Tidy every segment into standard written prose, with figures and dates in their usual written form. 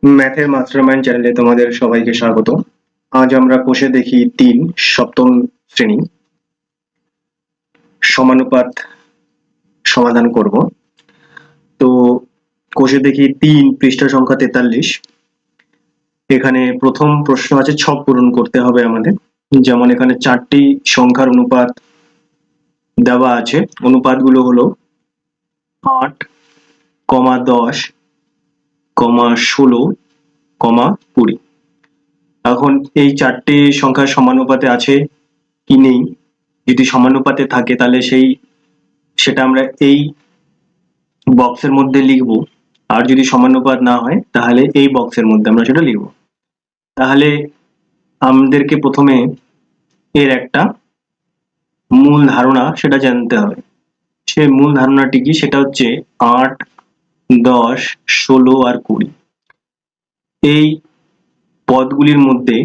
ম্যাথের মাস্টারমাইন্ড চ্যানেলে তোমাদের সবাইকে স্বাগত। আজ আমরা কোষে দেখি 3 সপ্তম শ্রেণী সমানুপাত সমাধান করব। তো কোষে দেখি 3 পৃষ্ঠা সংখ্যা 43। এখানে প্রথম প্রশ্ন আছে ছক পূরণ করতে হবে আমাদের। যেমন এখানে 4টি সংখ্যার অনুপাত দেওয়া আছে। অনুপাতগুলো হলো 8, 10, 16, 20। এখন এই 4টি সংখ্যা সমানুপাতে আছে কি নেই, যদি সমানুপাতে থাকে তাহলে সেটা আমরা এই বক্সের মধ্যে লিখব, আর যদি সমানুপাত না হয় তাহলে এই বক্সের মধ্যে আমরা সেটা লিখব। তাহলে আমাদেরকে প্রথমে এর একটা মূল ধারণা সেটা জানতে হবে। সেই মূল ধারণাটি কি, সেটা হচ্ছে 8, 10, 16 আর 20 এই পদগুলির মধ্যে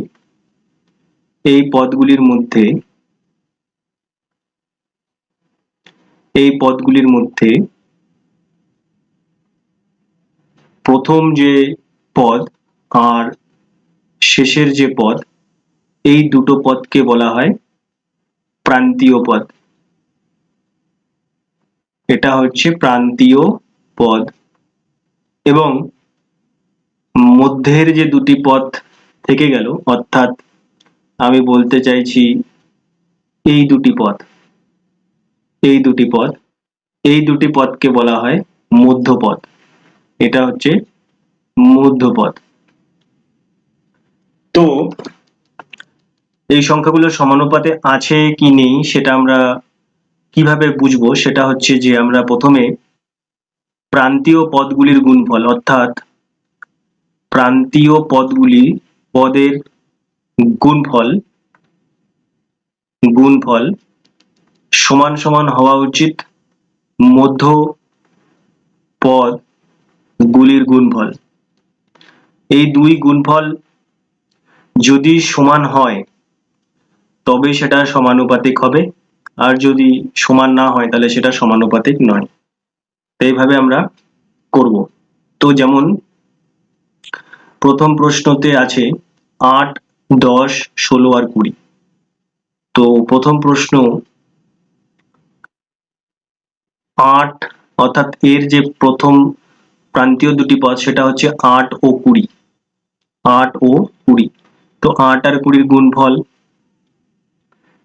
প্রথম যে পদ আর শেষের যে পদ, এই দুটো পদকে বলা হয় প্রান্তীয় পদ। এটা হচ্ছে প্রান্তীয় পদ। এবং মধ্যের যে দুটি পদ থেকে গেল, অর্থাৎ আমি বলতে চাইছি এই দুটি পদকে বলা হয় মধ্যপদ। এটা হচ্ছে মধ্যপদ। তো এই সংখ্যাগুলো সমানুপাতে আছে কি নেই সেটা আমরা কিভাবে বুঝবো, সেটা হচ্ছে যে আমরা প্রথমে প্রান্তীয় পদগুলির গুণফল, অর্থাৎ প্রান্তীয় পদের গুণফল সমান সমান হওয়া উচিত মধ্য পদ গুলির গুণফল। এই দুই গুণফল যদি সমান হয় তবে সেটা সমানুপাতিক হবে, আর যদি সমান না হয় তাহলে সেটা সমানুপাতিক নয়। এইভাবে আমরা করব। তো যেমন প্রথম প্রশ্নতে আছে 8, 10, 16 আর 20। তো প্রথম প্রশ্ন 8, অর্থাৎ এর যে প্রথম প্রান্তীয় দুটি পদ সেটা হচ্ছে 8 ও 20। তো 8 আর 20 গুণফল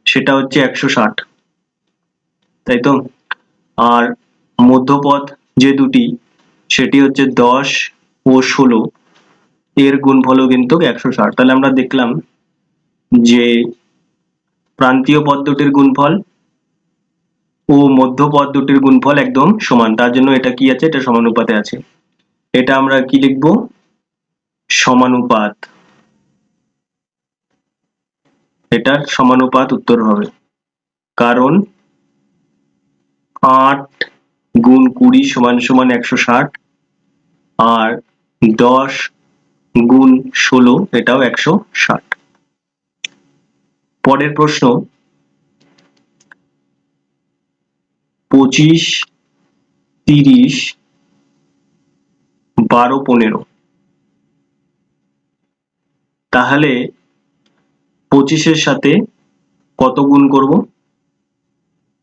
সেটা হচ্ছে 160, তাই তো? আর মধ্যপদ যে দুটি, সেটি হচ্ছে 10 ও 16, এর গুণফলও কিন্তু 160। তাহলে আমরা দেখলাম যে প্রান্তীয় পদ দুটির গুণফল ও মধ্যপদ দুটির গুণফল একদম সমান, তার জন্য এটা কি আছে, এটা সমানুপাতে আছে। এটা আমরা কি লিখবো, সমানুপাত। এটার সমানুপাত উত্তর হবে, কারণ 8 গুণ 20 সমান সমান 160, আর 10 গুণ 16 এটাও 160। পরের প্রশ্ন 25, 30, 12, 15। তাহলে 25-এর সাথে কত গুণ করব,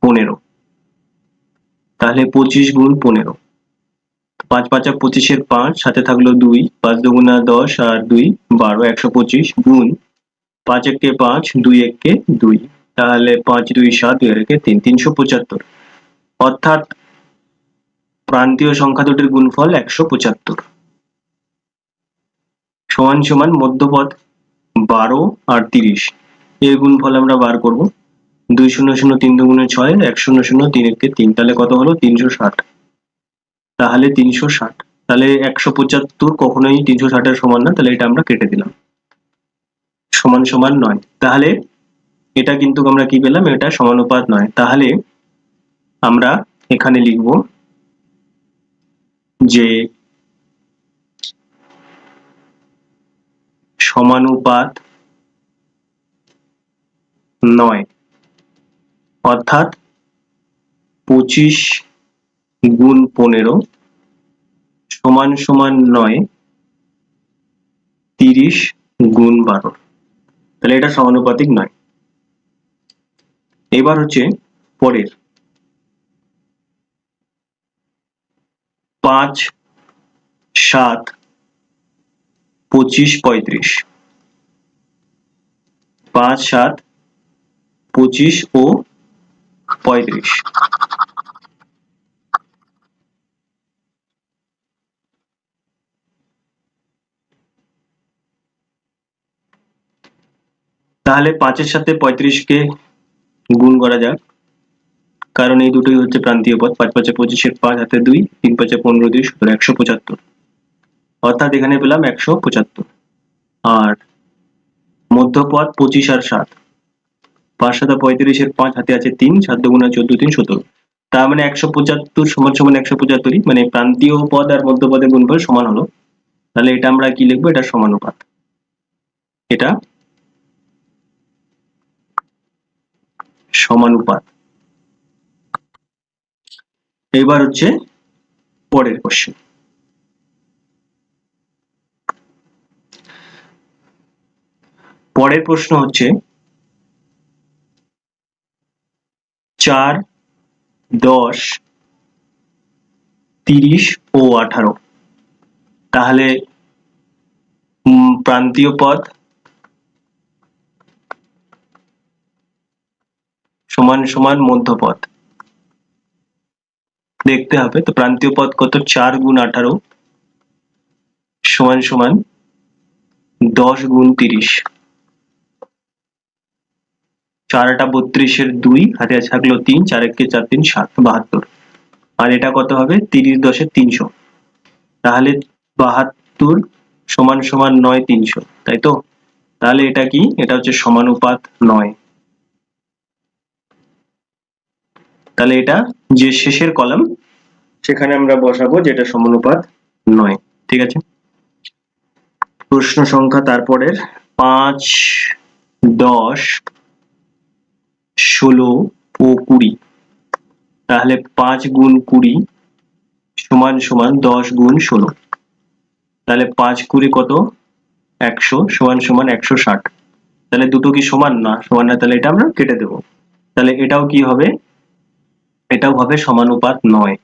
15। তাহলে 25 গুণ 15, 5 5 25-এর 5, সাথে থাকলো 2, 5 দুগুণা 10 আর 2 12, 125 গুণ 5 একে 5, 2 একে 2, তাহলে 5 2 7, 2 একে 3, 375। অর্থাৎ প্রান্তীয় সংখ্যা দুটির গুণফল 175 সমান সমান মধ্যপদ 12 আর 30 এর গুণফল আমরা বার করব। 2 0 0 3 দুগুণে 6, 1 0 0 3 একে 3, তাহলে কত হলো, 360। তাহলে 360, তাহলে 175 কখনোই 360 এর সমান না, তাহলে এটা আমরা কেটে দিলাম, সমান সমান নয়। তাহলে এটা কিন্তু আমরা কি পেলাম, এটা সমানুপাত নয়। তাহলে আমরা এখানে লিখব যে সমানুপাত নয়, অর্থাৎ 25 গুণ 15 সমান সমান নয়, 30 গুণ 12, তাহলে এটা সমানুপাতিক নয়। এবার হচ্ছে পরের 5, 7, 25, 35, 5, 7, 25 ও 35। তাহলে 5-এর সাথে 35-কে গুণ করা যাক, কারণ এই দুটোই হচ্ছে প্রান্তীয় পদ। 5 5 25, 5 হাতে 2, 3 5 15, 2 সুতরাং 175, অর্থাৎ এখানে পেলাম 175। আর মধ্যপদ 25 আর 7, 5 7 35, 5 হাতে আছে 3, 7 2 14, 3 17, তার মানে 175 সমান সমান 175, মানে প্রান্তীয় পদ আর মধ্যপদের গুণফল সমান হলো। তাহলে এটা আমরা কি লিখবো? এটা সমানুপাত, এটা সমানুপাত। এবার হচ্ছে পরের কোশ্চেন। পরের প্রশ্ন হচ্ছে 4, 10, 30 ও 18, তাহলে প্রান্তীয় পদ সমান সমান মধ্যপদ দেখতে হবে। তো প্রান্তীয় পদ কত? 4 গুণ 18 সমান সমান 10 গুণ 30, 4 8 32, 2 হাতে আছে থাকলো 3, 4 1 4 3 7 72, আর এটা কত হবে? 30 10 300, তাহলে 72 সমান সমান 9 300, তাই তো? তাহলে এটা কি? এটা হচ্ছে সমানুপাত 9। তাহলে এটা যে শেষের কলাম সেখানে আমরা বসাবো যেটা সমানুপাত 9, ঠিক আছে। প্রশ্ন সংখ্যা তারপরের 5, 10, 16 ও 20, তাহলে 5 গুণ 20 সমান সমান 10 গুণ 16, তাহলে 5 20 কত? 100 সমান সমান 160, তাহলে দুটো কি সমান? না, সমান না, তাহলে এটা আমরা কেটে দেবো। তাহলে এটাও কি হবে? এটাও হবে সমানুপাত 9,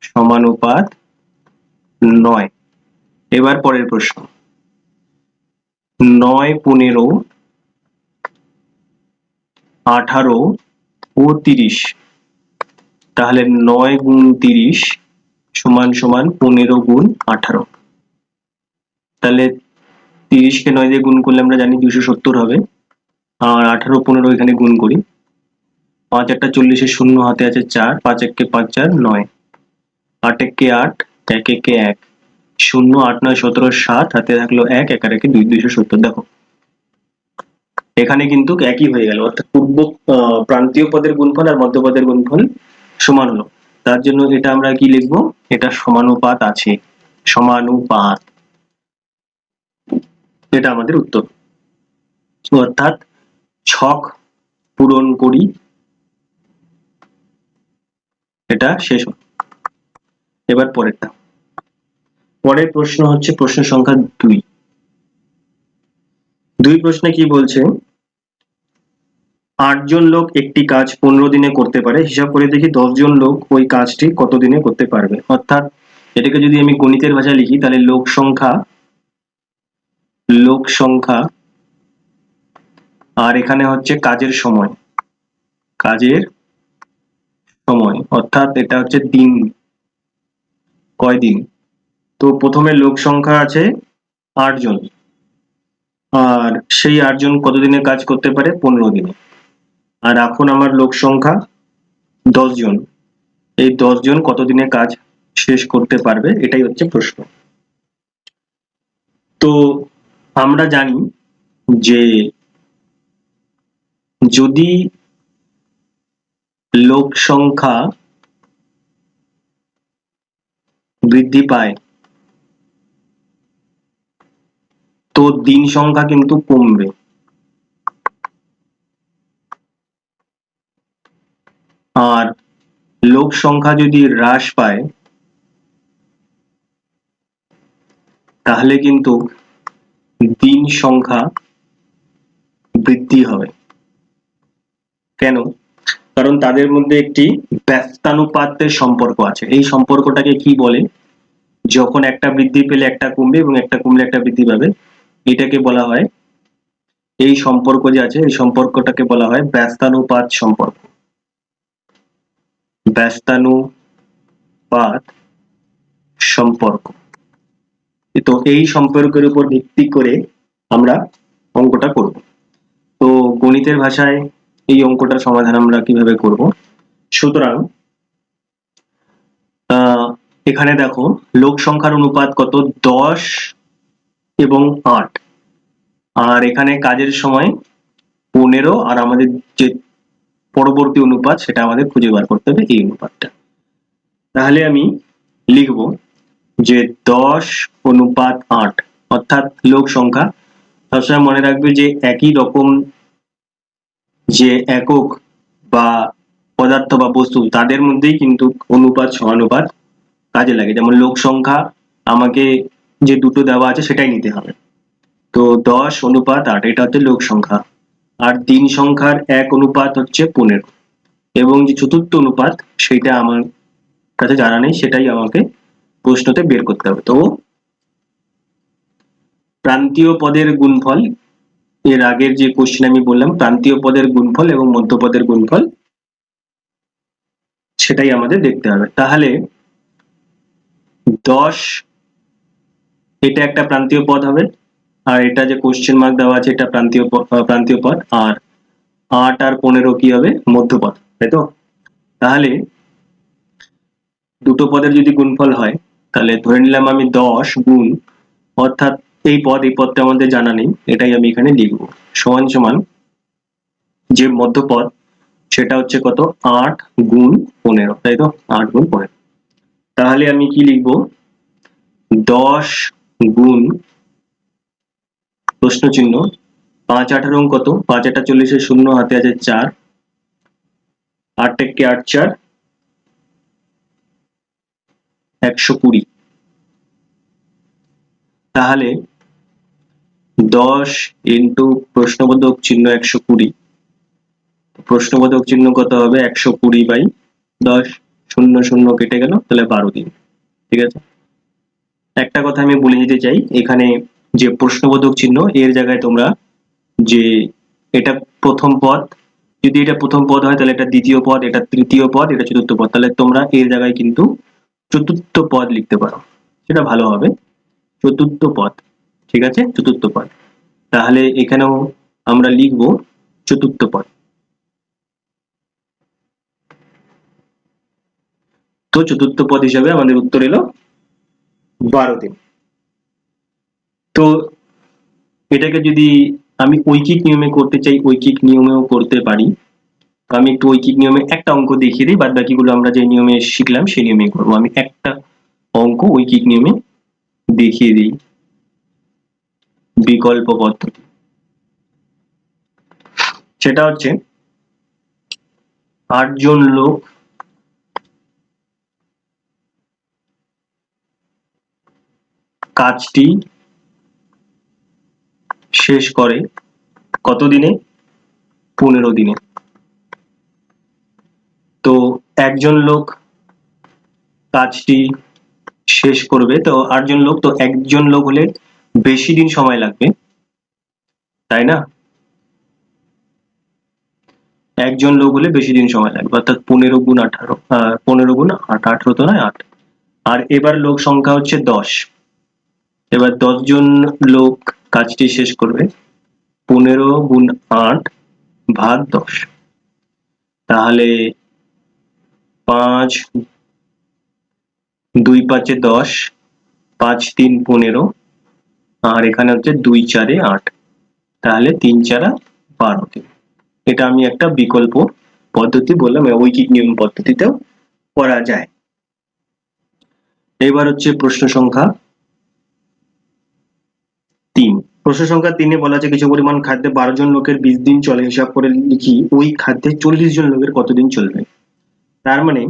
সমানুপাত 9। এবার পরের প্রশ্ন 9, 15, 18 ও 30, তাহলে 9 গুণ 30 সমান সমান 15 গুণ 18, তাহলে 30 কে 9 দিয়ে গুণ করলে আমরা জানি 270 হবে, আর 18 15 এখানে গুণ করি, 5 8 40, শূন্য হাতে আছে 4, 5 1 5 4 9, 8 1 8, 1 1 1, 0 8 9 17, 7 হাতে থাকলো 1, 1 আর 1 2, 270। দেখো এখানে কিন্তু একই হয়ে গেল, অর্থাৎ পূর্ব প্রান্তীয় পদের গুণফল আর মধ্যপদের গুণফল সমান হলো। তার জন্য এটা আমরা কি লিখবো? এটা সমানুপাত আছে, সমানুপাত, এটা আমাদের উত্তর। অর্থাৎ ছক পূরণ করি, এটা শেষ হলো। এবার পরেরটা, পরের প্রশ্ন হচ্ছে প্রশ্ন সংখ্যা 2। 2 প্রশ্নে কি বলছে? 8 জন লোক একটি কাজ 15 দিনে করতে পারে, হিসাব করে দেখি 10 জন লোক ওই কাজটি কত দিনে করতে পারবে। অর্থাৎ এটাকে যদি আমি গণিতের ভাষায় লিখি তাহলে লোক সংখ্যা আর এখানে হচ্ছে কাজের সময়, অর্থাৎ এটা হচ্ছে দিন, কয়দিন। তো প্রথমে লোক সংখ্যা আছে 8 জন, আর সেই 8 জন কতদিনে কাজ করতে পারে? 15 দিনে। আর এখন আমার লোক সংখ্যা 10 জন, এই 10 জন কতদিনে কাজ শেষ করতে পারবে, এটাই হচ্ছে প্রশ্ন। তো আমরা জানি যে যদি লোক সংখ্যা বৃদ্ধি পায় তো দিন সংখ্যা কিন্তু কমবে, আর লোক সংখ্যা যদি হ্রাস পায় তাহলে কিন্তু দিন সংখ্যা বৃদ্ধি হবে। কেন? কারণ তাদের মধ্যে একটি ব্যস্তানুপাতের সম্পর্ক আছে। এই সম্পর্কটাকে কি বলে? যখন একটা বৃদ্ধি পেলে একটা কমবে এবং একটা কমলে একটা বৃদ্ধি পাবে, এটাকে বলা হয়, এই সম্পর্ক যে আছে এই সম্পর্কটাকে বলা হয় ব্যস্তানুপাত সম্পর্ক। ব্যস্তানুপাত সম্পর্ক। তো এই সম্পর্কের উপর ভিত্তি করে আমরা অঙ্কটা করব। তো গণিতের ভাষায় এই অঙ্কটার সমাধান আমরা কিভাবে করব? সুতরাং এখানে দেখো লোক সংখ্যার অনুপাত কত? 10 এবং 8। আর এখানে কাজের সময় 15, আর আমাদের যে পরবর্তী অনুপাত সেটা আমাদের খুঁজে বার করতে হবে, এই অনুপাতটা। তাহলে আমি লিখব যে 10 অনুপাত 8, অর্থাৎ লোক সংখ্যা। সবসময় মনে রাখবে যে একই রকম যে একক বা পদার্থ বা বস্তু তাদের মধ্যেই কিন্তু অনুপাত সমানুপাত কাজে লাগে। যেমন লোক সংখ্যা আমাকে যে দুটো দেওয়া আছে সেটাই নিতে হবে। তো 10 অনুপাত 8 এটা হচ্ছে লোক সংখ্যা, আর দিন সংখ্যার 1 অনুপাত হচ্ছে 15, এবং যে চতুর্থ অনুপাত সেটা আমার কাছে জানা নেই, সেটাই আমাকে প্রশ্নতে বের করতে হবে। তো প্রান্তীয় পদের গুণফল, এর আগের যে কোশ্চেন আমি বললাম প্রান্তীয় পদের গুণফল এবং মধ্যপদের গুণফল, সেটাই আমাদের দেখতে হবে। তাহলে 10 এটা একটা প্রান্তীয় পদ হবে, আর এটা যে কোশ্চেন মার্ক দেওয়া আছে এটা প্রান্তীয় পদ, আর 8 আর 15 কি হবে? মধ্যপদ, তাই তো? তাহলে দুটো পদের যদি গুণফল হয় তাহলে ধরে নিলাম আমি 10 গুণ, অর্থাৎ এই পদটা আমাদের জানা নেই, এটাই আমি এখানে লিখব, সমান সমান যে মধ্যপদ সেটা হচ্ছে কত? 8 গুণ 15, তাই তো? 8 গুণ 15। তাহলে আমি কি লিখব? 10 গুণ প্রশ্ন চিহ্ন 5 18 কত? 5 8 40, শূন্য হাতে আছে 4, 8 কে 8 4 120। তাহলে 10 ইন্টু প্রশ্নবোধক চিহ্ন 120, প্রশ্নবোধক চিহ্ন কত হবে? 120/10, 0 0 কেটে গেল, তাহলে 12 দিন। ঠিক আছে? একটা কথা আমি বলে দিতে চাই, এখানে যে প্রশ্নবোধক চিহ্ন এর জায়গায় তোমরা যে এটা প্রথম পদ, যদি এটা প্রথম পদ হয় তাহলে এটা দ্বিতীয় পদ, এটা তৃতীয় পদ, এটা চতুর্থ পদ, তাহলে তোমরা এর জায়গায় কিন্তু চতুর্থ পদ লিখতে পারো, সেটা ভালো হবে। চতুর্থ পদ, ঠিক আছে? চতুর্থ পদ। তাহলে এখানেও আমরা লিখব চতুর্থ পদ। তো চতুর্থ পদ হিসাবে আমাদের উত্তর এলো 12 দিন। তো এটাকে যদি আমি ঐকিক নিয়মে করতে চাই, ঐকিক নিয়মেও করতে পারি। তো আমি একটু ঐকিক নিয়মে একটা অঙ্ক দেখিয়ে দিই, বাদ বাকিগুলো আমরা যে নিয়মে শিখলাম সেই নিয়মে করবো। আমি একটা অঙ্ক ঐকিক নিয়মে দেখিয়ে দিই, বিকল্প পদ্ধতি। সেটা হচ্ছে 8 জন লোক কাজটি শেষ করে কত দিনে? 15 দিনে। তো একজন লোক কাজটি শেষ করবে, তো 8 জন লোক, তো একজন লোক হলে বেশি দিন সময় লাগবে, তাই না? একজন লোক হলে বেশি দিন সময় লাগবে, অর্থাৎ 15 গুণ 18, 15 গুণ 8, 18 তো নয় 8। আর এবার লোক সংখ্যা হচ্ছে 10, এবার 10 জন লোক কাজটি শেষ করবে, 15 গুণ 8 ভাগ 10, তাহলে 5 2 5 10, 5 3 15, আর এখানে হচ্ছে 2 4 8, তাহলে 3 4 12 দিন। এটা আমি একটা বিকল্প পদ্ধতি বললাম, ঐকিক নিয়ম পদ্ধতিতেও করা যায়। এবার হচ্ছে প্রশ্ন সংখ্যা 3। প্রশ্ন সংখ্যা 3-এ বলা আছে কিছু পরিমাণ খাদ্যে 12 জন লোকের 20 দিন চলে, হিসাব করে লিখি ওই খাদ্যে 40 জন লোকের কতদিন চলবে। তার মানে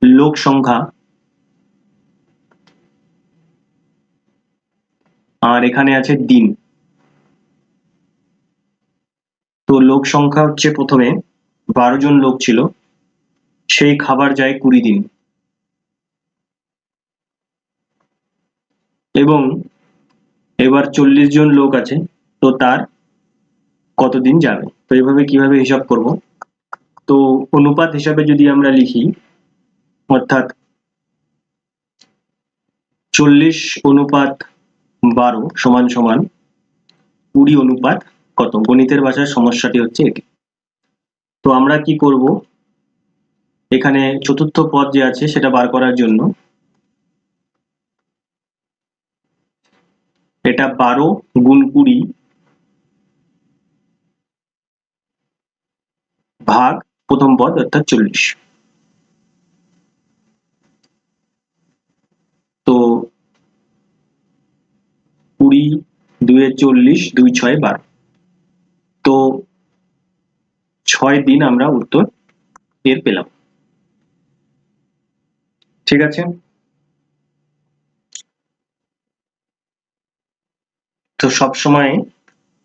লোক সংখ্যা আর এখানে আছে দিন। তো লোক সংখ্যা হচ্ছে প্রথমে 12 জন লোক ছিল, সেই খাবার যায় 20 দিন, এবং এবার 40 জন লোক আছে, তো তার কতদিন যাবে। তো এইভাবে কিভাবে হিসাব করব, তো অনুপাত হিসাবে যদি আমরা লিখি, অর্থাৎ 40/12 সমান সমান 20 অনুপাত কত। গণিতের ভাষার সমস্যাটি হচ্ছে এটি। তো আমরা কি করব, এখানে চতুর্থ পদ যে আছে সেটা বার করার জন্য এটা 12 গুণ 20 ভাগ প্রথম পদ অর্থাৎ 40। তো 20 2 40, 2 6 12, তো 6 দিন আমরা উত্তর এর পেলাম। ঠিক আছে, তো সব সময়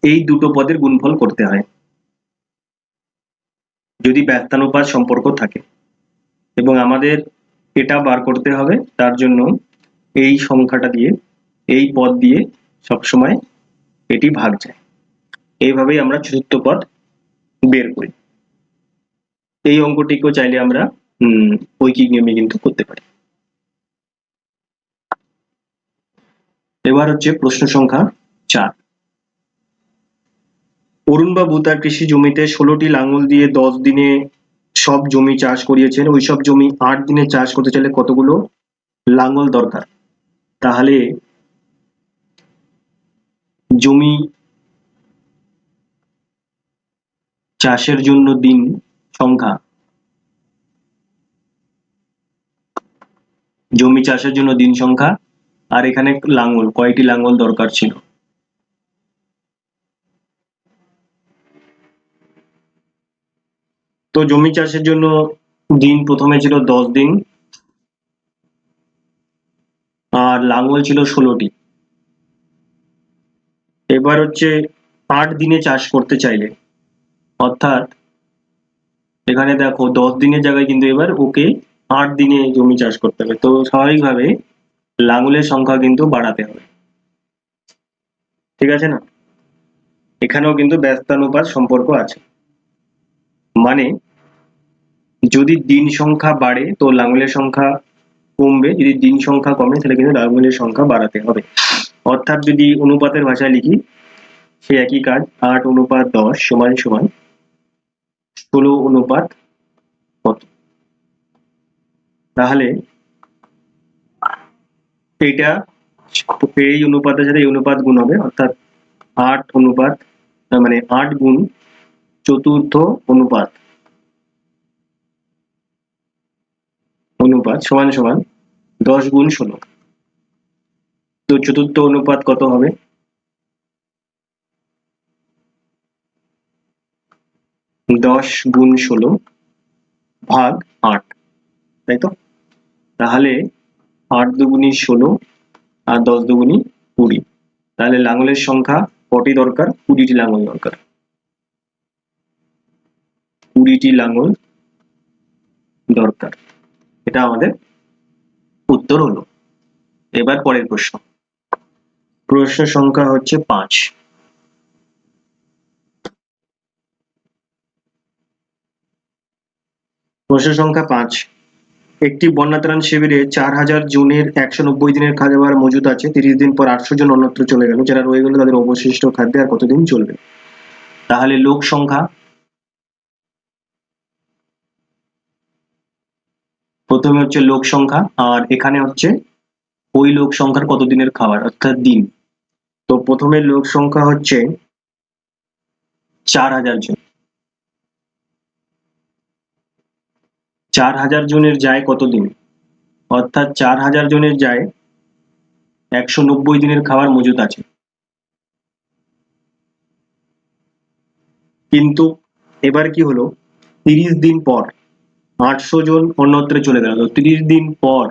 এই দুটো পদের গুণফল করতে হয় যদি ব্যস্তানুপাত সম্পর্ক থাকে, এবং আমাদের এটা বার করতে হবে, তার জন্য এই সংখ্যাটা দিয়ে, এই পদ দিয়ে সবসময় এটি ভাগ যায়। এইভাবেই আমরা চতুর্থ পদ বের করি। এই অঙ্কটিকেও চাইলে আমরা ঐকিক নিয়মে কিন্তু করতে পারি। এবার হচ্ছে প্রশ্ন সংখ্যা 4। অরুণবাবু তার কৃষি জমিতে 16টি লাঙল দিয়ে 10 দিনে সব জমি চাষ করিয়েছেন। ওই সব জমি 8 দিনে চাষ করতে চাইলে কতগুলো লাঙল দরকার। তাহলে জমি চাষের জন্য দিন সংখ্যা, জমি চাষের জন্য দিন সংখ্যা, আর এখানে লাঙল, কয়টি লাঙল দরকার ছিল। তো জমি চাষের জন্য দিন প্রথমে ছিল 10 দিন, আর লাঙল ছিল 16টি। এবার হচ্ছে 8 দিনে চাষ করতে চাইলে, অর্থাৎ এখানে দেখো 10 দিনের জায়গায় কিন্তু এবার ওকে 8 দিনে জমি চাষ করতে হবে, তো স্বাভাবিকভাবে লাঙলের সংখ্যা কিন্তু বাড়াতে হবে। ঠিক আছে না, এখানেও কিন্তু ব্যস্তানুপাত সম্পর্ক আছে, মানে যদি দিন সংখ্যা বাড়ে তো লাঙলের সংখ্যা কমবে, যদি দিন সংখ্যা কমে তাহলে কিন্তু লাঙলের সংখ্যা বাড়াতে হবে। অর্থাৎ যদি অনুপাতের ভাষায় লিখি, সে একই কাজ, 8/10 সমান সমান 16 অনুপাত কত। তাহলে এটা এই অনুপাতের সাথে এই অনুপাত গুণ হবে, অর্থাৎ 8 অনুপাত মানে 8 গুণ চতুর্থ অনুপাত সমান সমান 10 গুণ 16। তো চতুর্থ অনুপাত কত হবে, 10 গুণ 16 ভাগ 8, তাই তো। তাহলে 8 দুগুণী 16 আর 10 দুগুণী 20, তাহলে লাঙলের সংখ্যা কটি দরকার, 20টি লাঙল দরকার, 20টি লাঙল দরকার। এটা আমাদের উত্তর হলো। এবার পরের প্রশ্ন, প্রশ্ন সংখ্যা হচ্ছে 5। প্রশ্ন সংখ্যা 5, একটি বন্যাত্রাণ শিবিরে 4000 জনের 190 দিনের খাবার মজুদ আছে। 30 দিন পর 800 জন অন্যত্র চলে গেল, যারা রয়ে গেল তাদের অবশিষ্ট খাদ্যে আর কতদিন চলবে। তাহলে লোক সংখ্যা, প্রথমে হচ্ছে লোক সংখ্যা, আর এখানে হচ্ছে ওই লোক সংখ্যার কতদিনের খাবার অর্থাৎ দিন। তো প্রথমে লোক সংখ্যা হচ্ছে 4000 জন, 4000 জনের যায় কতদিন, অর্থাৎ 4000 জনের যায় 190 দিনের খাবার মজুদ আছে। কিন্তু এবার কি হলো, 30 দিন পর 800 জন অন্যত্র চলে গেল। তো 30 দিন পর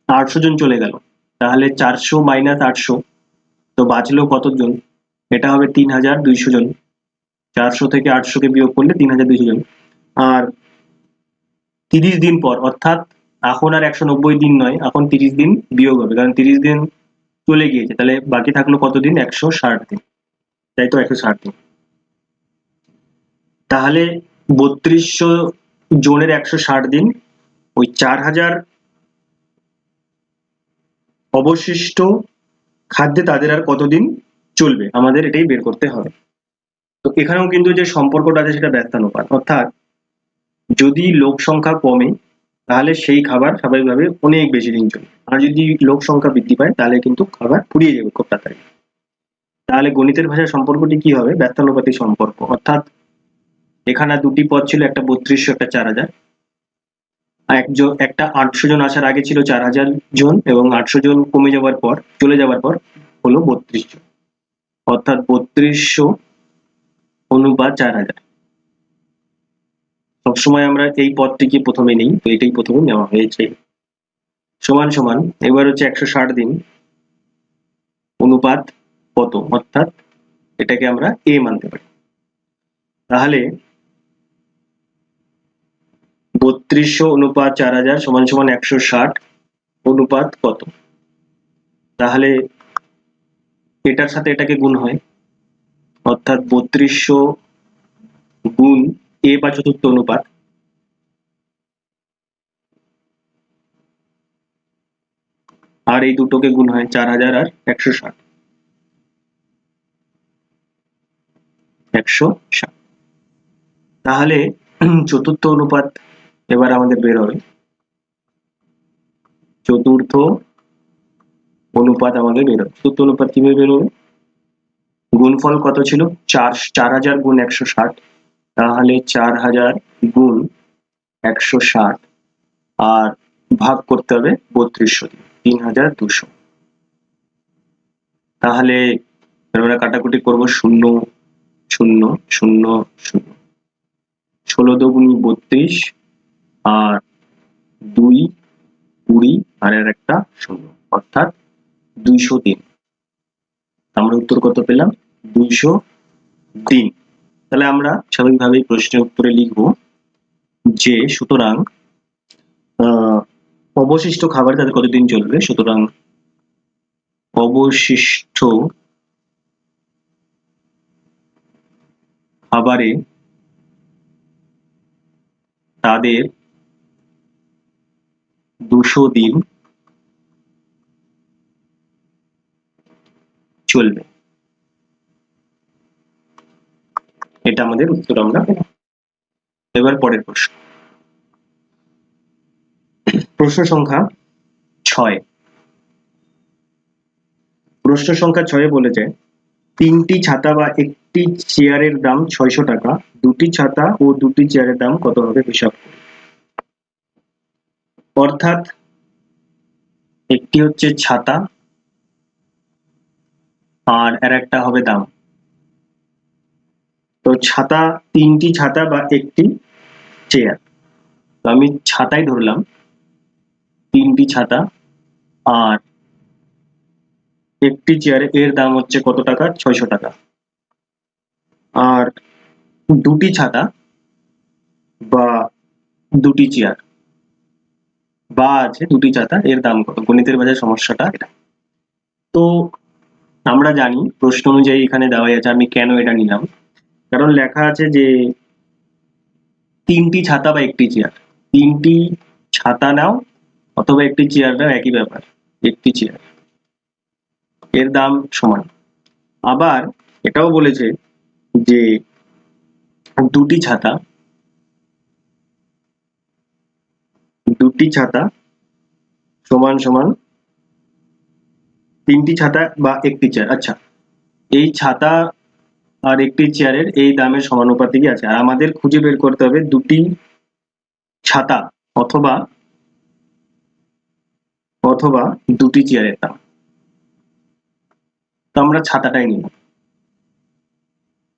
800 জন চলে গেল, তাহলে 400 - 800 তো বাঁচলো কতজন? এটা হবে 3200 জন। 400 থেকে 800 কে বিয়োগ করলে 3200 জন। আর 30 দিন পর, অর্থাৎ এখন আর 190 দিন নয়, এখন 30 দিন বিয়োগ হবে, কারণ 30 দিন চলে গিয়েছে, তাহলে বাকি থাকলো কতদিন? 160 দিন, তাই তো 160 দিন। তাহলে 3200 জনের 160 দিন, ওই 4000 অবশিষ্ট খাদ্যে তাদের আর কতদিন চলবে, আমাদের এটাই বের করতে হবে। তো এখানেও কিন্তু যে সম্পর্কটা আছে সেটা ব্যস্তানুপাত, অর্থাৎ যদি লোক সংখ্যা কমে তাহলে সেই খাবার স্বাভাবিকভাবে অনেক বেশি দিন চলবে, আর যদি লোক সংখ্যা বৃদ্ধি পায় তাহলে কিন্তু খাবার ফুরিয়ে যাবে খুব তাড়াতাড়ি। তাহলে গণিতের ভাষায় সম্পর্কটি কি হবে? ব্যস্তানুপাতিক সম্পর্ক। অর্থাৎ এখানে দুটি পদ ছিল, একটা 3200, একটা 4000। একটা 800 জন আসার আগে ছিল 4000 জন, এবং 800 জন কমে যাওয়ার পর, চলে যাওয়ার পর হলো 3200, অর্থাৎ 3200 অনুপাত 4000। সবসময় আমরা এই পদটিকে প্রথমে নেই, তো এটাই প্রথমে নেওয়া হয়েছে। সমান সমান, এবার হচ্ছে 160 দিন অনুপাত কত, অর্থাৎ এটাকে আমরা এ মানতে পারি। তাহলে 3200 অনুপাত 4000 সমান সমান 160 অনুপাত কত? তাহলে এটার সাথে এটাকে গুণ হয়, অর্থাৎ 3200 গুণ এ বা চতুর্থ অনুপাত, আর এই দুটোকে গুণ হয় 4000 আর 160, 160। তাহলে চতুর্থ অনুপাত এবার আমাদের বের হবে, চতুর্থ অনুপাত আমাদের বের হবে। চতুর্থ অনুপাত কিভাবে বের হবে? গুণফল কত ছিল? 4000 গুণ 160, তাহলে 4000 গুণ 160, আর ভাগ করতে হবে 3200 দিয়ে, 3200। তাহলে আমরা কাটাকুটি করব, 0 0 0 0, 16 দুগুণী 32, আর 2 20, আর এর একটা 0, অর্থাৎ 200 দিন। আমরা উত্তর কত পেলাম? 200 দিন। তাহলে আমরা স্বাভাবিকভাবেই প্রশ্নের উত্তরে লিখব যে সুতরাং অবশিষ্ট খাবার তাদের কতদিন চলবে। সুতরাং অবশিষ্ট খাবারে তাদের 200 দিন চলবে, এটা আমাদের উত্তর আমরা পেলাম। এবার পরের প্রশ্ন, প্রশ্ন সংখ্যা 6। প্রশ্ন সংখ্যা 6 বলেছে, 3টি ছাতা বা একটি চেয়ারের দাম 600 টাকা, 2টি ছাতা ও 2টি চেয়ারের দাম কত হবে হিসাব করুন। অর্থাৎ একটি হচ্ছে ছাতা, আর এর একটা হবে দাম। তো ছাতা, 3টি ছাতা বা একটি চেয়ার, তো আমি ছাতাই ধরলাম, 3টি ছাতা আর একটি চেয়ারে এর দাম হচ্ছে কত টাকা? 600 টাকা। আর 2টি ছাতা বা 2টি চেয়ার বা আছে 2টি ছাতা, এর দাম কত? গণিতের ভাষায় সমস্যাটা এটা। তো আমরা জানি প্রশ্ন অনুযায়ী এখানে দেওয়া আছে, আমি কেন এটা নিলাম, কারণ লেখা আছে যে 3টি ছাতা বা একটি চেয়ার। 3টি ছাতা নাও অথবা একটি চেয়ার নাও, একই ব্যাপার, একটি চেয়ার এর দাম সমান। আবার এটাও বলেছে যে 2টি ছাতা সমান সমান 3টি ছাতা বা একটি চেয়ার। আচ্ছা, এই ছাতা আর একটি চেয়ারের এই দামের সমানুপাতিকই আছে, আর আমাদের খুঁজে বের করতে হবে 2টি ছাতা অথবা 2টি চেয়ারের দাম। তো আমরা ছাতাটাই নিব।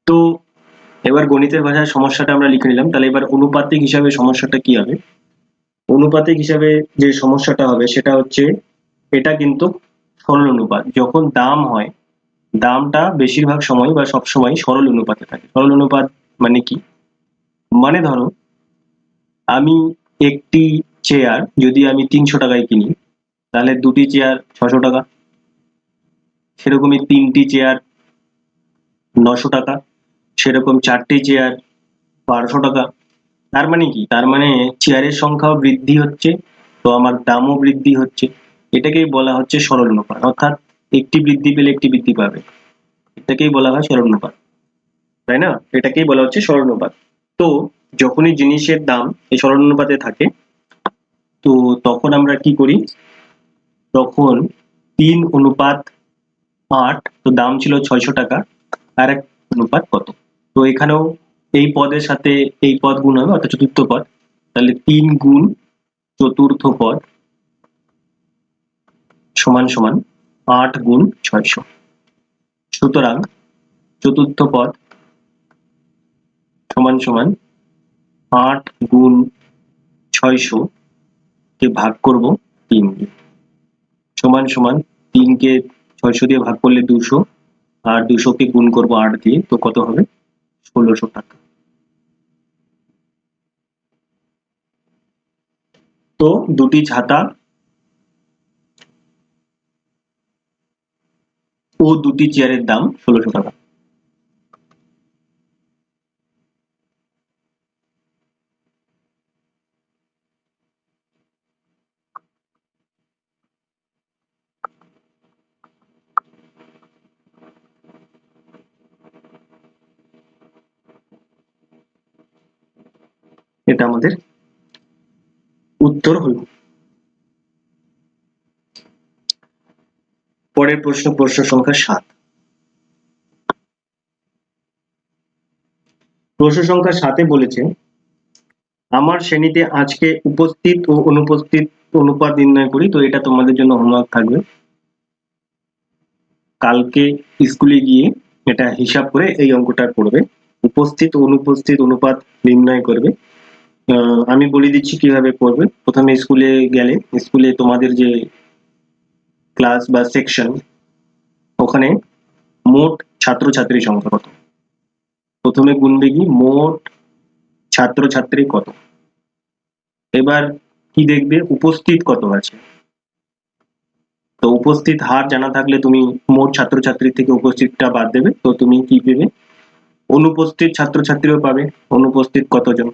তো এবার গণিতের ভাষায় সমস্যাটা আমরা লিখে নিলাম। তাহলে এবার অনুপাতিক হিসাবে সমস্যাটা কি হবে? অনুপাতিক হিসাবে যে সমস্যাটা হবে সেটা হচ্ছে, এটা কিন্তু সরল অনুপাত। যখন দাম হয় দামটা বেশিরভাগ সময় বা সব সময় সরল অনুপাতে থাকে। সরল অনুপাত মানে কি? মানে ধরো আমি একটি চেয়ার যদি আমি 300 টাকায় কিনি, তাহলে দুটি চেয়ার 600 টাকা, সেরকমই তিনটি চেয়ার 900 টাকা, সেরকম চারটি চেয়ার 1200 টাকা। তার মানে কি? তার মানে চেয়ারের সংখ্যাও বৃদ্ধি হচ্ছে, তো আমার দামও বৃদ্ধি হচ্ছে। এটাকেই বলা হচ্ছে সরল অনুপাত, অর্থাৎ একটি বৃদ্ধি পেলে একটি বৃদ্ধি পাবে, এটাকেই বলা হয় সরল অনুপাত, তাই না? এটাকেই বলা হচ্ছে সরল অনুপাত। তো যখনই জিনিসের দাম এই সরল অনুপাতে থাকে, তো তখন আমরা কি করি? তখন 3:8, তো দাম ছিল 600 টাকা, আর এক অনুপাত কত? তো এখানেও এই পদের সাথে এই পদ গুণ হবে, অর্থাৎ চতুর্থ পদ, তাহলে 3 গুণ চতুর্থ পদ সমান সমান 8 গুণ 600। সুতরাং চতুর্থ পদ সমান সমান 8 গুণ 600 কে ভাগ করব 3 দিয়ে, সমান সমান 3 কে 600 দিয়ে ভাগ করলে 200, আর 200 কে গুণ করব 8 দিয়ে, তো কত হবে? 1600 টাকা। তো দুটি ছাতা ও দুটি চেয়ারের দাম 1600 টাকা। এটা আমাদের উত্তর হলো। পরের প্রশ্ন, প্রশ্ন সংখ্যা 7। প্রশ্ন সংখ্যা 7-এ বলেছে, আমার শ্রেণীতে আজকে উপস্থিত ও অনুপস্থিত অনুপাত নির্ণয় করি। তো এটা তোমাদের জন্য হোমওয়ার্ক থাকবে, কালকে স্কুলে গিয়ে এটা হিসাব করে এই অঙ্কটা করবে। উপস্থিত ও অনুপস্থিত অনুপাত নির্ণয় করবে। আমি বলে দিচ্ছি কিভাবে করবে। প্রথমে স্কুলে গেলে, স্কুলে তোমাদের যে ক্লাস বা সেকশন, ওখানে মোট ছাত্রছাত্রীর সংখ্যা কত? প্রথমে গুনবে কি মোট ছাত্রছাত্রী কত। এবার কি দেখবে? উপস্থিত কত আছে। তো উপস্থিত হার জানা থাকলে তুমি মোট ছাত্রছাত্রী থেকে উপস্থিতটা বাদ দেবে, তো তুমি কি পেবে? অনুপস্থিত ছাত্রছাত্রীও পাবে, অনুপস্থিত কতজন।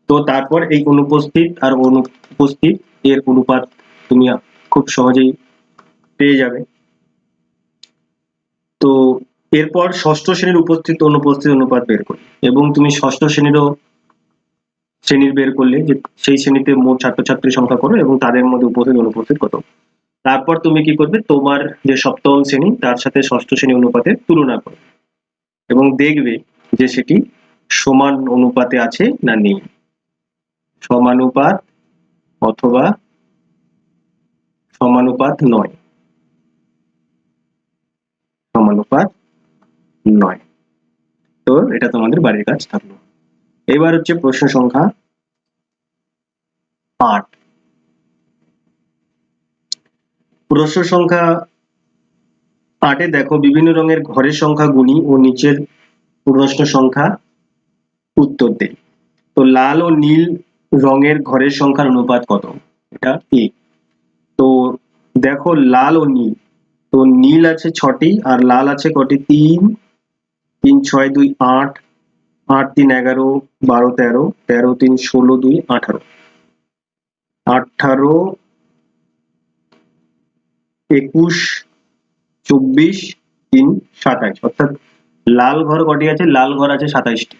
তো তারপর এই অনুপস্থিত আর অনুপস্থিত এর অনুপাত তুমি খুব সহজেই পেয়ে যাবে। তো এরপর ষষ্ঠ শ্রেণীর উপস্থিত অনুপস্থিত অনুপাত বের করি, এবং তুমি ষষ্ঠ শ্রেণীর বের করলে যে সেই শ্রেণীতে মোট ছাত্রছাত্রীর সংখ্যা করো এবং তাদের মধ্যে উপস্থিত অনুপস্থিত কত। তারপর তুমি কি করবে? তোমার যে সপ্তম শ্রেণী তার সাথে ষষ্ঠ শ্রেণী অনুপাতের তুলনা করবে এবং দেখবে যে সেটি সমান অনুপাতে আছে না নেই। সমানুপাত অথবা সমানুপাত নয়, সমানুপাত নয়। তো এটা তোমাদের বাড়ির কাজ থাকলো। এবার হচ্ছে প্রশ্ন সংখ্যা 8। প্রশ্ন সংখ্যা 8-এ দেখো, বিভিন্ন রঙের ঘরের সংখ্যা গুনি ও নিচের প্রশ্ন সংখ্যা উত্তর দেই। তো লাল ও নীল রঙের ঘরের সংখ্যার অনুপাত কত? এটা এ। তো দেখো লাল ও নীল, তো নীল আছে 6টি আর লাল আছে কটি? 3, 3 6 2 8, 8 3 11, 12 13, 13 3 16, 2 18, 18 21 24 3 27, অর্থাৎ লাল ঘর কটি আছে? লাল ঘর আছে 27টি।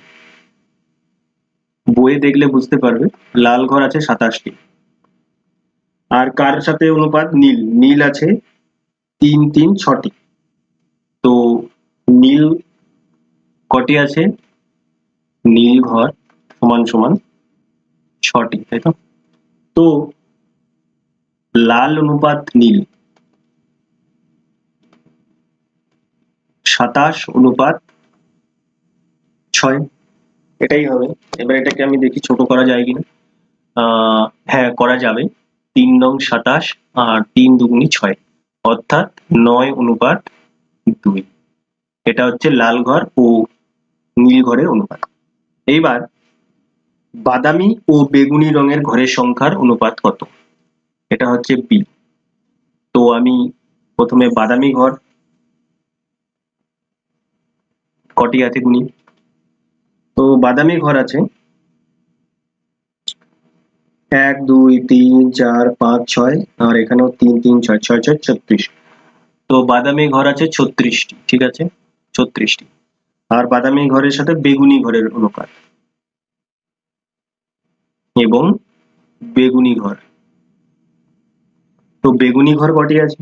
বইয়ে দেখলে বুঝতে পারবে, লাল ঘর আছে 27টি। আর কার সাথে অনুপাত? নীল, নীল আছে 3 3 6টি। তো নীল কটি আছে? নীল ঘর সমান সমান 6টি, তাই তো? তো লাল অনুপাত নীল 27 অনুপাত 6, এটাই হবে। এবার এটাকে আমি দেখি ছোট করা যায় কিনা। হ্যাঁ, করা যাবে। 3 নং 27 আর 3 দুগুণী 6, অর্থাৎ 9 অনুপাত 2। এটা হচ্ছে লাল ঘর ও নীল ঘরের অনুপাত। এইবার বাদামি ও বেগুনি রঙের ঘরের সংখ্যার অনুপাত কত? এটা হচ্ছে বি। তো আমি প্রথমে বাদামি ঘর কটি আছে গুনি। তো বাদামি ঘর আছে 1 2 3 4 5 6, আর এখানেও 3 3 6 6 6 36। তো বাদামি ঘর আছে 36টি, ঠিক আছে, 36টি। আর বাদামি ঘরের সাথে বেগুনি ঘরের অনুপাত এবং বেগুনি ঘর, তো বেগুনি ঘর কটি আছে?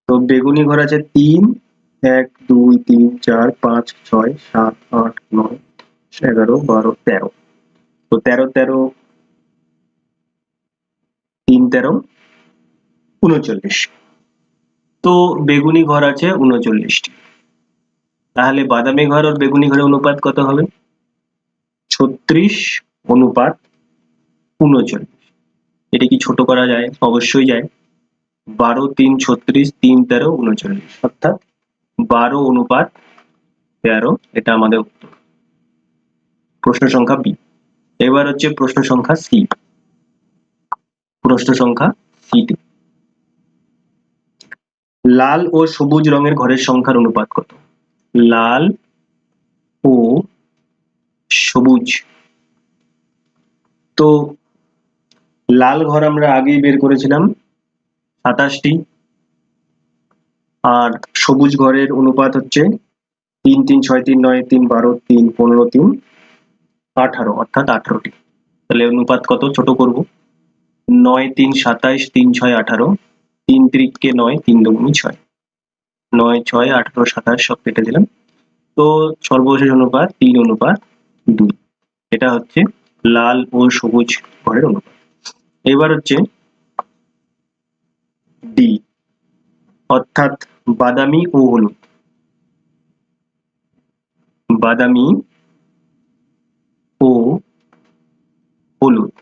তো বেগুনি ঘর আছে 3 1 2 3 4 5 6 7 8 9 11 12 13। তো 13 13 3 13 39। তো বেগুনি ঘর আছে 39টি। তাহলে বাদামি ঘর আর বেগুনি ঘরের অনুপাত কত হবে? 36 অনুপাত 39। এটা কি ছোট করা যায়? অবশ্যই যায়। 12 3 36 3 13 39, অর্থাৎ 12 অনুপাত 13। এটা আমাদের উত্তর, প্রশ্ন সংখ্যা বি। এবার হচ্ছে প্রশ্ন সংখ্যা সি। প্রশ্ন সংখ্যা সিতে লাল ও সবুজ রঙের ঘরের সংখ্যার অনুপাত কত? লাল ও সবুজ। তো লাল ঘর আমরা আগেই বের করেছিলাম 27টি, আর সবুজ ঘরের অনুপাত হচ্ছে 3 3 6 3 9 3 12 3 15 3 18, অর্থাৎ 18টি। তাহলে অনুপাত কত ছোট করব? 9 3 27 3 6 18, 3 3 9 3 2 6, 9 6 18 27 সব কেটে দিলাম। তো সর্বশেষ অনুপাত 3 অনুপাত 2। এটা হচ্ছে লাল ও সবুজ ঘরের অনুপাত। এবার হচ্ছে ডি, অর্থাৎ বাদামি ও হলুদ। বাদামি ও হলুদ।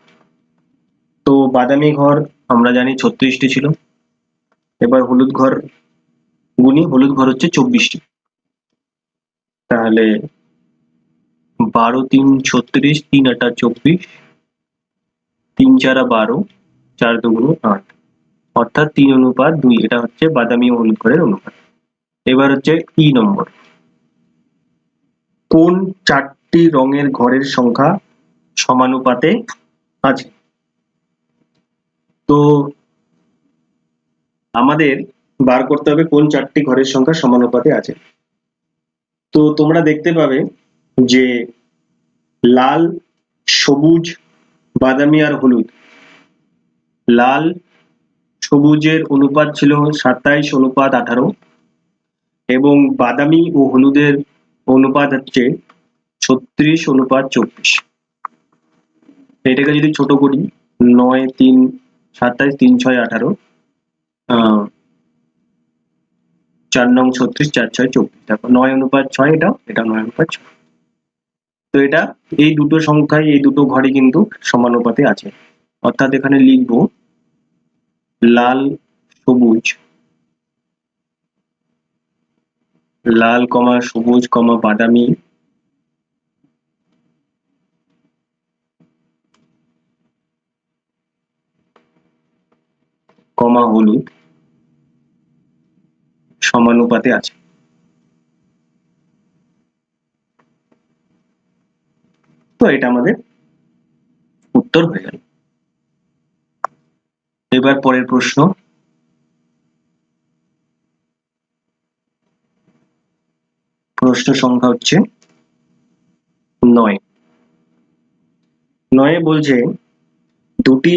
তো বাদামি ঘর আমরা জানি 36টি ছিল। এবার হলুদ ঘর গুনি, হলুদ ঘর হচ্ছে 24টি। তাহলে 12 3 36 3 8 24, 3 4 12, 4 2 8, অর্থাৎ 3 অনুপাত 2। এটা হচ্ছে বাদামি ও হলুদ ঘরের অনুপাত। এবার হচ্ছে ই নম্বর, কোন 4টি রঙের ঘরের সংখ্যা সমানুপাতে আছে? তো আমাদের বার করতে হবে কোন 4টি ঘরের সংখ্যা সমানুপাতে আছে। তো তোমরা দেখতে পাবে যে লাল, সবুজ, বাদামি আর হলুদ। লাল সবুজের অনুপাত ছিল 27 অনুপাত 18, এবং বাদামি ও হলুদের অনুপাত হচ্ছে 36 অনুপাত 24। এটাকে যদি ছোট করি, 9 3 27 3 6 18, 4 9 36 4 6 24, তারপর 9 অনুপাত 6, এটা 9 অনুপাত 6। তো এটা এই দুটো সংখ্যায় এই দুটো ঘরে কিন্তু সমানুপাতে আছে, অর্থাৎ এখানে লিখবো লাল সবুজ, লাল কমা সবুজ কমা বাদামি কমা হলুদ সমানুপাতে আছে। তো এটা আমাদের উত্তর হয়ে গেল। এবার পরের প্রশ্ন, প্রশ্ন সংখ্যা হচ্ছে 9। 9 বলছে দুটি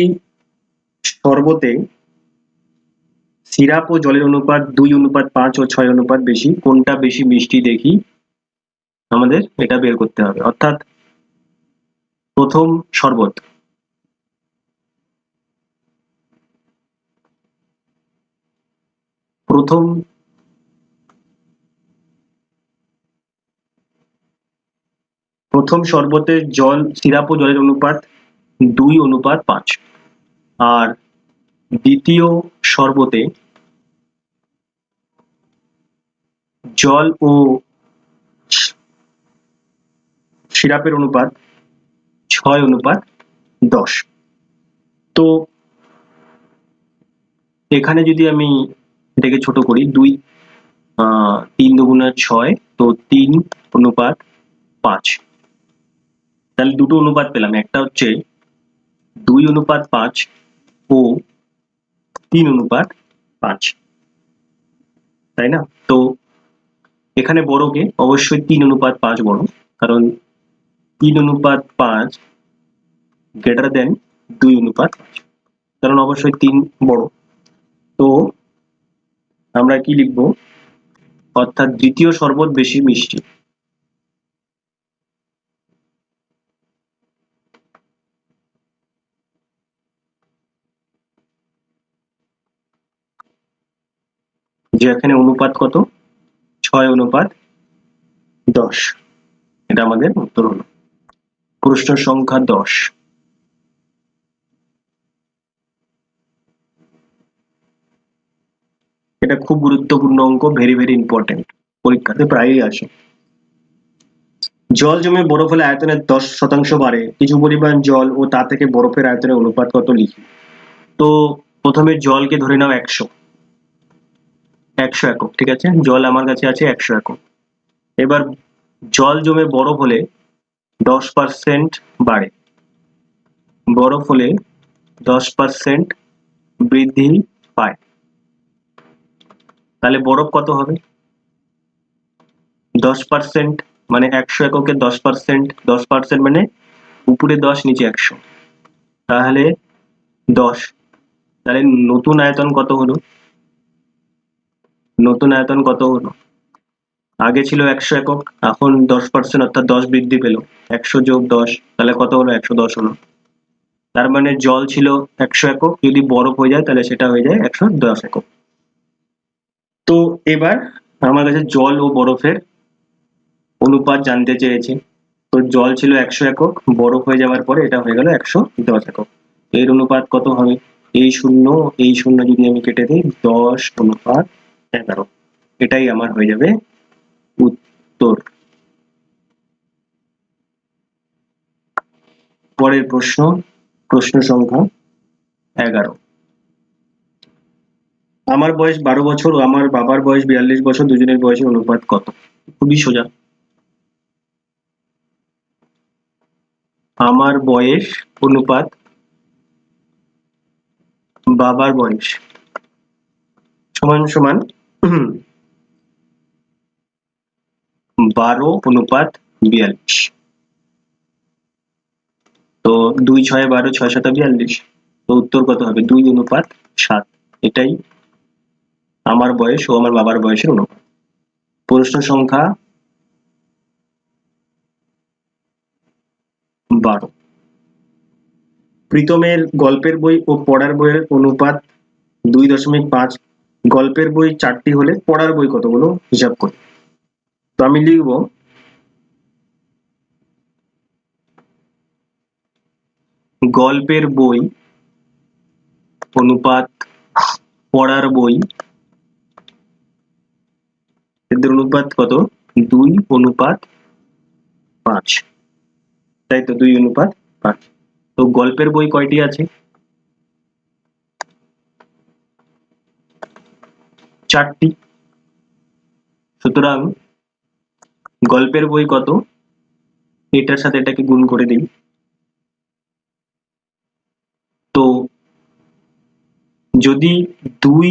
শরবতে সিরাপ ও জলের অনুপাত 2 অনুপাত 5 ও 6 অনুপাত বেশি, কোনটা বেশি মিষ্টি দেখি আমাদের এটা বের করতে হবে। অর্থাৎ প্রথম শরবত, প্রথম শরবতে জল, সিরাপ ও জলের অনুপাত 2 অনুপাত 5, আর দ্বিতীয় শরবতে জল ও সিরাপের অনুপাত 6:10। তো এখানে যদি আমি এটাকে ছোট করি, 3 দুগুণে 6, তো 3:5। তাহলে দুটো অনুপাত পেলাম, একটা হচ্ছে 2:5 ও 3:5, তাই না? তো এখানে বড়কে অবশ্যই 3:5 বড়, কারণ 3:5 গ্রেটার দেন 2:5, কারণ অবশ্যই 3 বড়। তো আমরা কি লিখবো, অর্থাৎ দ্বিতীয় শরবত বেশি মিষ্টি। যে এখানে অনুপাত কত, 6:10। এটা আমাদের উত্তর হলো। প্রশ্ন সংখ্যা 10। এটা খুব গুরুত্বপূর্ণ অঙ্ক, ভেরি ভেরি ইম্পর্টেন্ট, পরীক্ষাতে প্রায়ই আসে। জল জমে বরফ হলে আয়তনের 10% বাড়ে, কিছু পরিমাণ জল ও তা থেকে বরফের আয়তনের অনুপাত কত লিখি। তো প্রথমে জলকে ধরে নাও 100 একক, ঠিক আছে? জল আমার কাছে আছে 100 একক। এবার জল জমে বরফ হলে 10% বাড়ে, বরফ হলে 10% বৃদ্ধি পায়। তাহলে বরফ কত হবে? 10% মানে 100 এককের 10%, 10% মানে উপরে 10 নিচে 100, তাহলে 10। তাহলে নতুন আয়তন কত হলো? নতুন আয়তন কত হলো? আগে ছিল 100 একক, এখন 10% অর্থাৎ 10 বৃদ্ধি পেল, 100 যোগ 10 তাহলে কত হলো? 110 হলো। তার মানে জল ছিল 100 একক, যদি বরফ হয়ে যায় তাহলে সেটা হয়ে যায় 110 একক। তো এবার আমার কাছে জল ও বরফের অনুপাত জানতে চেয়েছে। তো জল ছিল 100 একক, বরফ হয়ে যাওয়ার পরে এটা হয়ে গেল 110 একক। এর অনুপাত কত হবে? এই শূন্য যদি আমি কেটে দিই, 10:11, এটাই আমার হয়ে যাবে উত্তর। পরের প্রশ্ন সংখ্যা 11। আমার বয়স 12 বছর ও আমার বাবার বয়স 42 বছর, দুজনের বয়সের অনুপাত কত? খুবই সোজা। আমার বয়স অনুপাত বাবার বয়স সমান সমান 12:42। তো 2 6 12, 6 7 42। তো উত্তর কত হবে? 2:7। এটাই আমার বয়স ও আমার বাবার বয়সের অনুপাত। প্রশ্ন সংখ্যা 12। প্রীতমের গল্পের বই ও পড়ার বইয়ের অনুপাত 2.5। গল্পের বই 4টি হলে পড়ার বই কতগুলো হিসাব করি। তো আমি লিখব গল্পের বই অনুপাত পড়ার বই, এদের অনুপাত কত? 2:5। তাই তো, 2:5। তো গল্পের বই কয়টি আছে? 4টি। সুতরাং গল্পের বই কত, এটার সাথে এটাকে গুণ করে দিই। তো যদি 2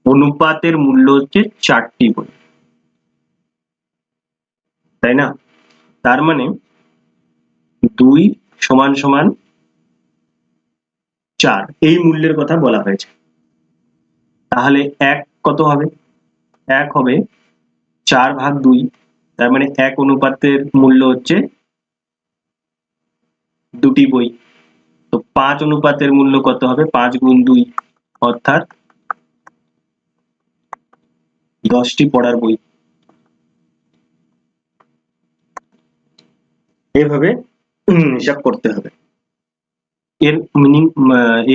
অনুপাতের মূল্য হচ্ছে 4টি বই, তাই না? তার মানে 2 সমান সমান 4, এই মূল্যের কথা বলা হয়েছে। তাহলে 1 কত হবে? 1 হবে 4/2। তার মানে 1 অনুপাতের মূল্য হচ্ছে 2টি বই। তো 5 অনুপাতের মূল্য কত হবে? 5 গুণ 2, অর্থাৎ 10টি পড়ার বই। এভাবে হিসাব করতে হবে। এর মিনিং,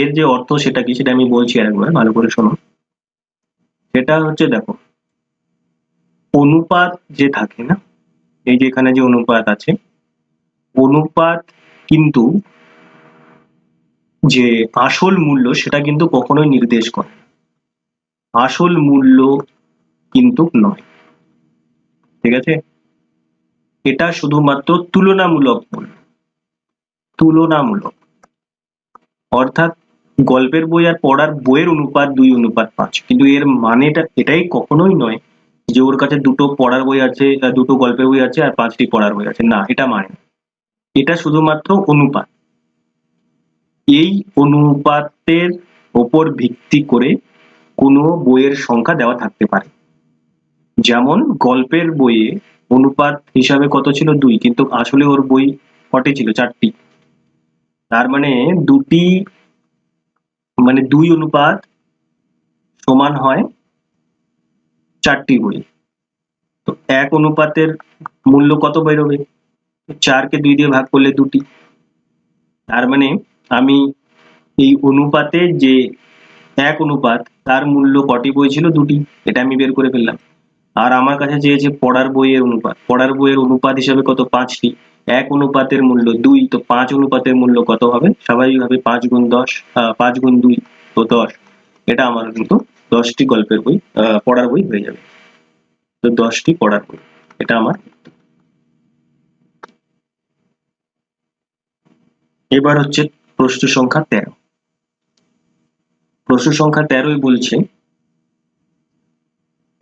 এর যে অর্থ সেটা কি, সেটা আমি বলছি আরেকবার, ভালো করে শোনো। সেটা হচ্ছে, দেখো, অনুপাত যে থাকে না, এই যে এখানে যে অনুপাত আছে, অনুপাত কিন্তু যে আসল মূল্য সেটা কিন্তু কখনোই নির্দেশ করে না। আসল মূল্য কিন্তু নয়, ঠিক আছে? এটা শুধুমাত্র তুলনামূলক মূল্য, তুলনামূলক। অর্থাৎ গল্পের বই আর পড়ার বইয়ের অনুপাত 2:5, কিন্তু এর মানেটা এটাই কখনোই নয় যে ওর কাছে দুটো পড়ার বই আছে, দুটো গল্পের বই আছে আর 5টি পড়ার বই আছে, না, এটা মানে না। এটা শুধুমাত্র অনুপাত। এই অনুপাতের ওপর ভিত্তি করে কোনো বইয়ের সংখ্যা দেওয়া থাকতে পারে। যেমন গল্পের বইয়ে অনুপাত হিসাবে কত ছিল 2, কিন্তু আসলে ওর বই কটি ছিল? 4টি। তার মানে 2 অনুপাত সমান হয় 4টি বই। তো 1 অনুপাতের মূল্য কত বেরোবে? 4কে 2 দিয়ে ভাগ করলে 2টি। তার মানে আমি এই অনুপাতে যে 1 অনুপাত তার মূল্য কটি বই ছিল? 2টি। এটা আমি বের করে ফেললাম। আর আমার কাছে চেয়েছে পড়ার বইয়ের অনুপাত। পড়ার বইয়ের অনুপাত হিসাবে কত? 5টি। 1 অনুপাতের মূল্য 2, তো 5 অনুপাতের মূল্য কত হবে? স্বাভাবিকভাবে 5 গুণ 10, 5 গুণ 2 তো 10। এটা আমার কিন্তু 10টি গল্পের বই, পড়ার বই হয়ে যাবে। তো 10টি পড়ার বই, এটা আমার। এবার হচ্ছে প্রশ্ন সংখ্যা 13। প্রশ্ন সংখ্যা 13 বলছে,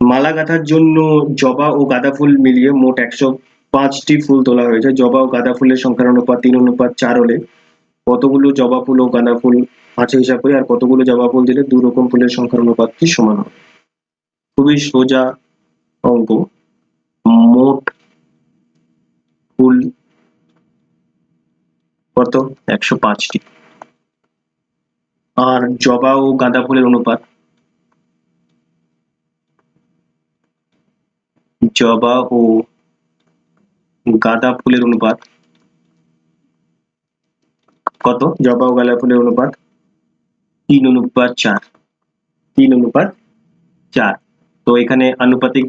মালা গাঁথার জন্য জবা ও গাঁদা ফুল মিলিয়ে মোট 105টি ফুল তোলা হয়েছে। জবা ও গাঁদা ফুলের সংখ্যার অনুপাত 3:4 হলে কতগুলো জবা ফুল ও গাঁদা ফুল আছে হিসাব করি, আর কতগুলো জবা ফুল দিলে 2 রকম ফুলের সংখ্যার অনুপাত কি সমান হবে? খুবই সোজা অঙ্ক। মোট ফুল কত? 105টি। আর জবা ও গাঁদা ফুলের অনুপাত, জবা ও গাঁদা ফুলের অনুপাত কত? জবা ও গাঁদা ফুলের অনুপাত 3:4, 3:4। তো এখানে আনুপাতিক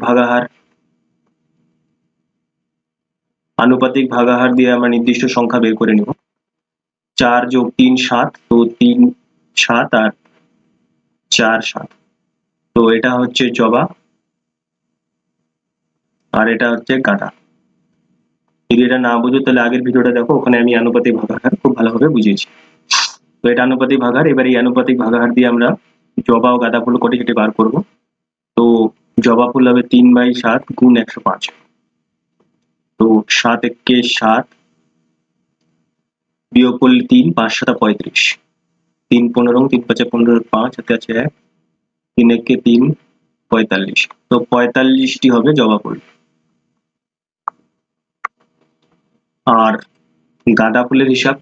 ভাগাহার দিয়ে আমরা নির্দিষ্ট সংখ্যা বের করে নিব। 4 যোগ 3 7, তো 3 7 আর 4 7। তো এটা হচ্ছে জবা আর এটা হচ্ছে গাঁদা। যদি এটা না বুঝো তাহলে আগের ভিডিওটা দেখো, ওখানে আমি আনুপাতিক ভাগাহার খুব ভালোভাবে বুঝিয়েছি। তো এটা আনুপাতিক ভাগাহার। এবার এই আনুপাতিক ভাগাহার দিয়ে আমরা জবা ও গাঁদা ফুল কটি সেটি বার করব। তো জবা ফুল হবে 3/7 গুণ 105। তো 7 একে 7, বিয়োগ করলে 3, 5 7 35, 3 15, 3 5 15, 5 হাতে আছে 1, 3 একে 3, 45। তো 45টি হবে জবা ফুল। আর গাঁদা ফুলের হিসাব,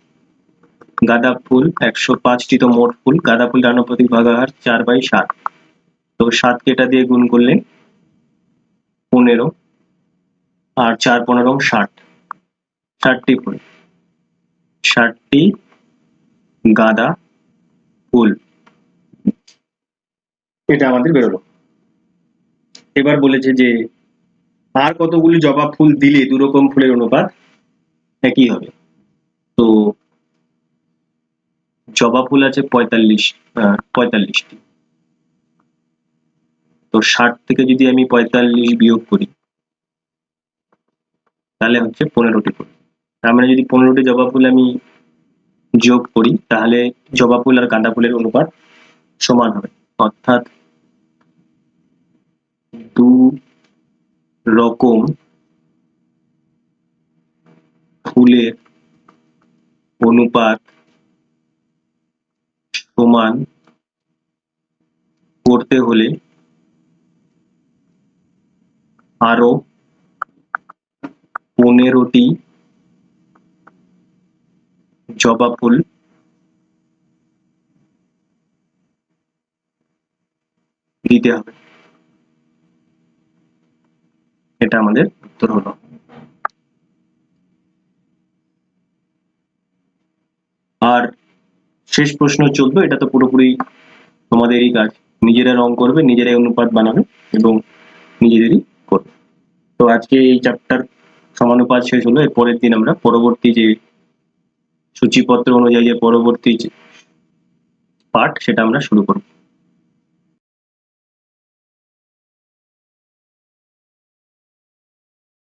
গাঁদা ফুল 105টি তো মোট ফুল। গাঁদা ফুলের আনুপাতিক ভাগাহার 4/7। তো 7কে এটা দিয়ে গুণ করলে 15, আর 4 15 60, 60টি ফুল, 60টি গাঁদা ফুল, এটা আমাদের বেরোলো। এবার বলেছে যে আর কতগুলি জবা ফুল দিলে 2 রকম ফুলের অনুপাত একই হবে। তো জবা ফুল আছে 45টি। তো 60 থেকে যদি আমি 45 বিয়োগ করি তাহলে হচ্ছে 15টি ফুল। তার মানে যদি 15টি জবা ফুল আমি যোগ করি তাহলে জবা ফুল আর গাঁদা ফুলের অনুপাত সমান হবে। অর্থাৎ 2 রকম ফুলের অনুপাত সমান করতে হলে আরো 15টি জবা ফুল দিতে হবে। এটা আমাদের উত্তর হলো। আর শেষ প্রশ্ন 14, এটা তো পুরোপুরি তোমাদেরই কাজ। নিজেরা রং করবে, নিজেরাই অনুপাত বানাবে এবং নিজেদেরই করবে। তো আজকে এই চ্যাপ্টার সমানুপাত শেষ হলো, এর পরের দিন আমরা পরবর্তী যে সূচিপত্র অনুযায়ী যে পরবর্তী পার্ট সেটা আমরা শুরু করব।